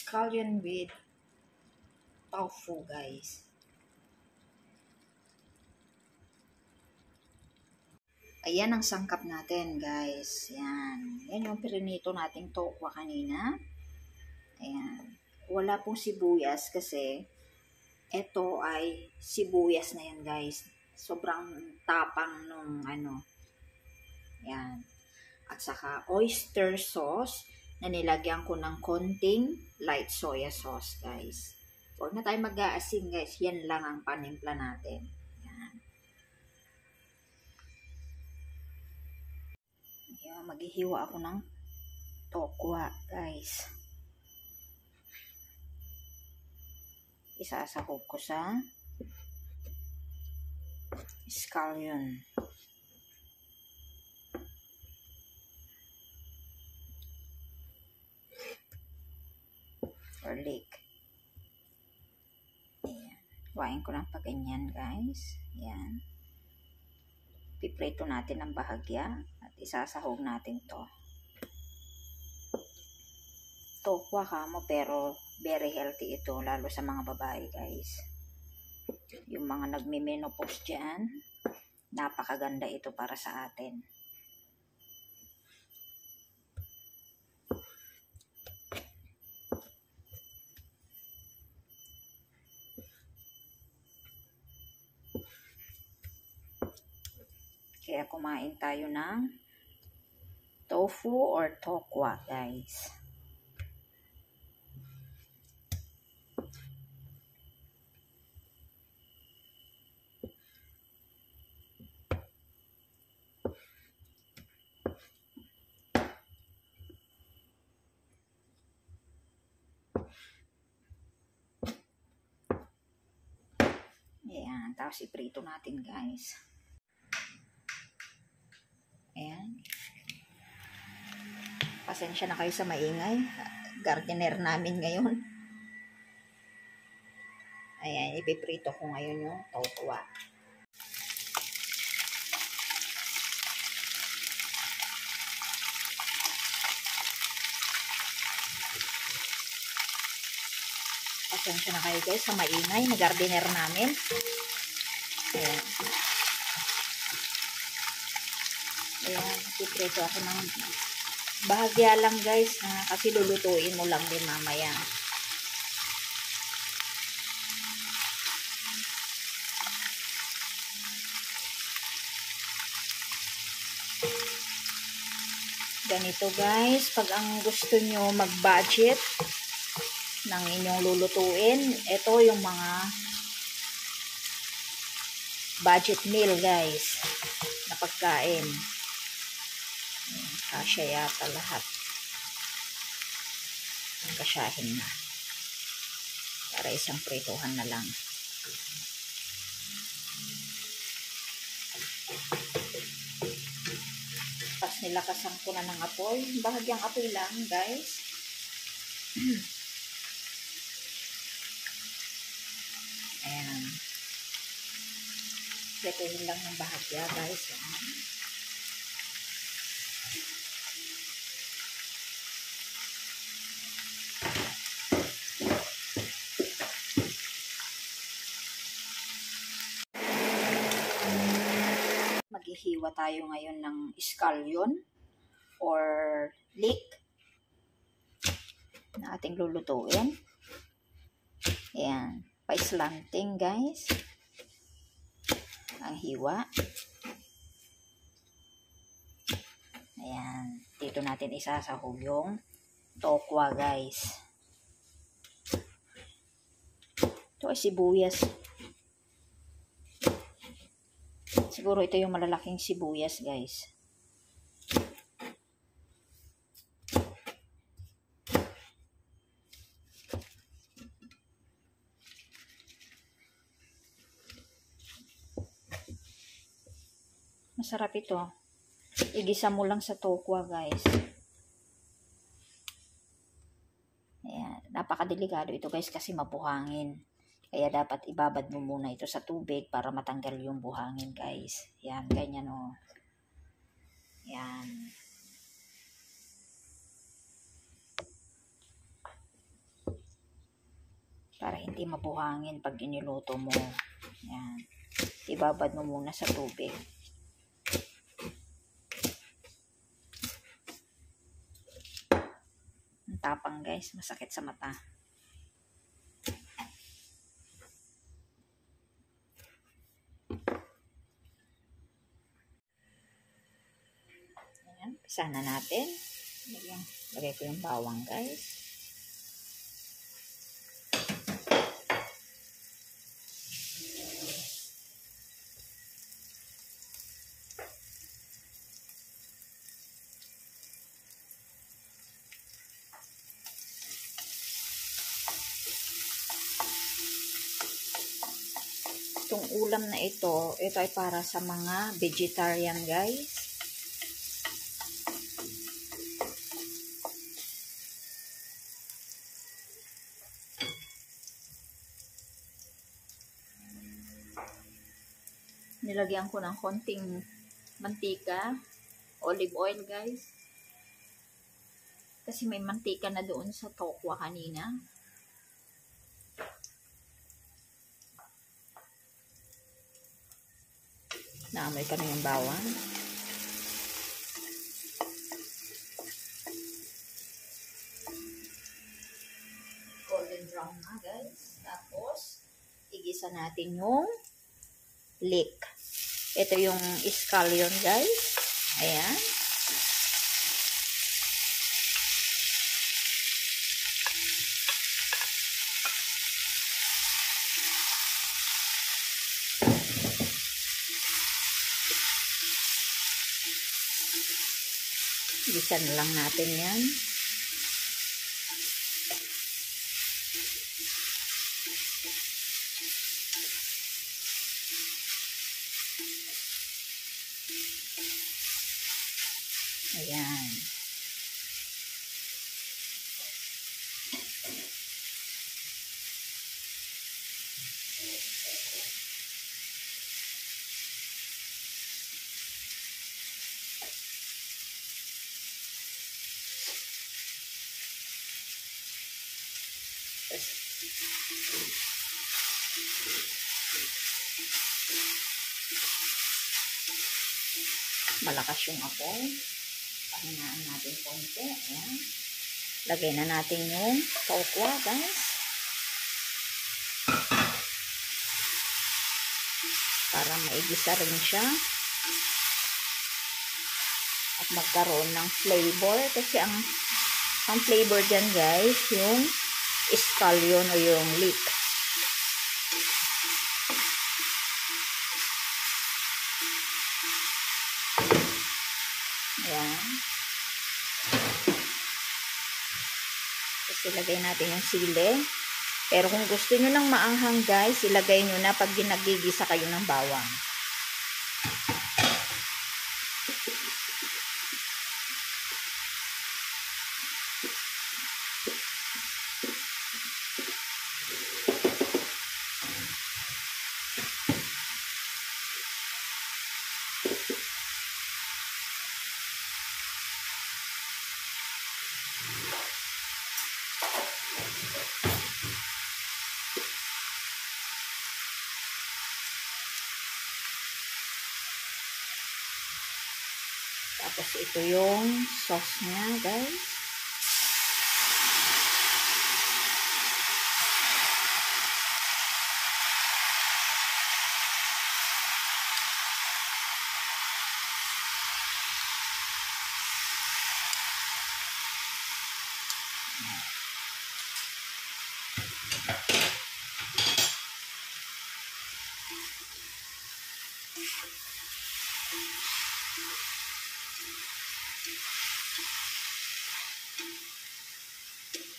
scallion with tofu, guys. Ayan ang sangkap natin, guys. Yan. Yan yung pirinito nating tokwa kanina. Ayan. Wala pong sibuyas kasi ito ay sibuyas na yan, guys. Sobrang tapang nung ano. Yan. At saka oyster sauce na nilagyan ko ng konting light soya sauce, guys. Huwag na tayo mag-aasin, guys. Yan lang ang panimpla natin. Yan. Yan. Maghihiwa ako ng tokwa, guys. Isasahog ko sa scallion. Or leek. Ayan. Huwain ko ng paganyan, guys. Ayan. Piprito natin ng bahagya at isasahog natin to. Tokwa kamo pero very healthy ito lalo sa mga babae, guys. Yung mga nagme-menopause dyan, napakaganda ito para sa atin. Kaya kumain tayo ng tofu or tokwa, guys. Ayan, tapos iprito natin, guys. Ayan. Pasensya na kayo sa maingay. Gardener namin ngayon. Ayan, ipiprito ko ngayon yung tokwa. Pasensya na kayo, guys, sa maingay na gardener namin. Ayan. Ayan, ipiprito ako ng bahagya lang, guys, kasi lulutuin mo lang din mamaya. Ganito, guys, pag ang gusto nyo mag-budget ng inyong lulutuin, ito yung mga budget meal, guys, na pagkain. Ayan, kasya yata lahat. Kasyahin na. Para isang prituhan na lang. Tapos nilakasan ko na ng apoy. Bahagyang apoy lang, guys. Ayan. Prituhin lang ng bahagya, guys. Ayan. Maghihiwa tayo ngayon ng scallion or leek na ating lulutuin. Ayan. Pa-slanting, guys. Ang hiwa. Ayan. Dito natin isasahog yung tokwa, guys. Ito ay sibuyas. Siguro ito yung malalaking sibuyas, guys. Masarap ito. Igisa mo lang sa tokwa, guys. Ayan. Napakadelikado ito, guys, kasi mabuhangin. Kaya dapat ibabad mo muna ito sa tubig para matanggal yung buhangin, guys. Yan, ganyan o. Yan. para hindi mabuhangin pag iniluto mo. Yan. Ibabad mo muna sa tubig. Ang tapang guys, masakit sa mata. Ayan, pisa na natin. Lagay ko yung bawang guys. Itong ulam na ito ay para sa mga vegetarian guys. Nilagyan ko ng konting mantika, olive oil guys. Kasi may mantika na doon sa tokwa kanina. Naamoy ka na yung bawang. Golden brown na guys. Tapos, igisa natin yung leek. Ito yung scallion guys. Ayan. Gisan lang natin yan. Ayan. Malakas yung apoy. Pahinaan natin konti. Ayan. Lagay na natin yung tokwa guys. Para maigisa rin siya. At magkaroon ng flavor. Kasi ang flavor dyan guys, yung scallion o yung leek. Ayan. Tapos ilagay natin yung sili. Pero kung gusto nyo ng maanghang guys, ilagay nyo na pag ginagigisa kayo ng bawang. Tapos ito yung sauce niya guys.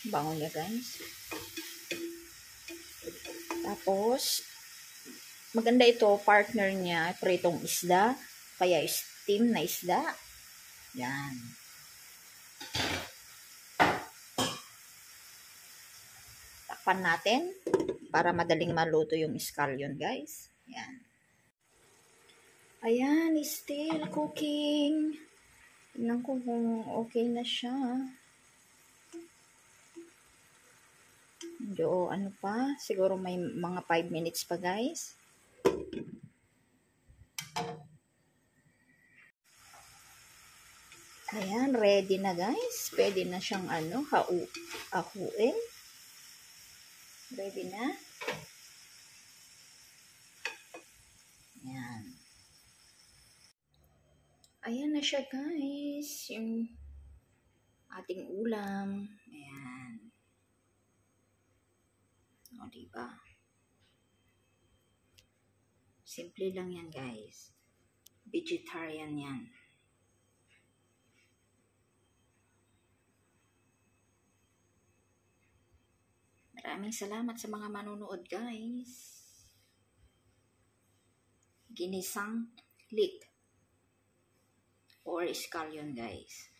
Bango niya guys. Tapos maganda ito, partner niya pritong isda, kaya steam na isda. Yan. Takpan natin para madaling maluto yung scallion guys. Yan. Ayan, still cooking. Tingnan ko kung okay na siya. Medyo ano pa, siguro may mga 5 minutes pa guys. Ayan, ready na guys. Pwede na siyang hahuin. Ready na. Ayan. Ayan na siya guys. Yung ating ulam. Ayan. O, diba? Simple lang yan guys. Vegetarian yan. Maraming salamat sa mga manonood guys. Ginisang leek or scallion guys.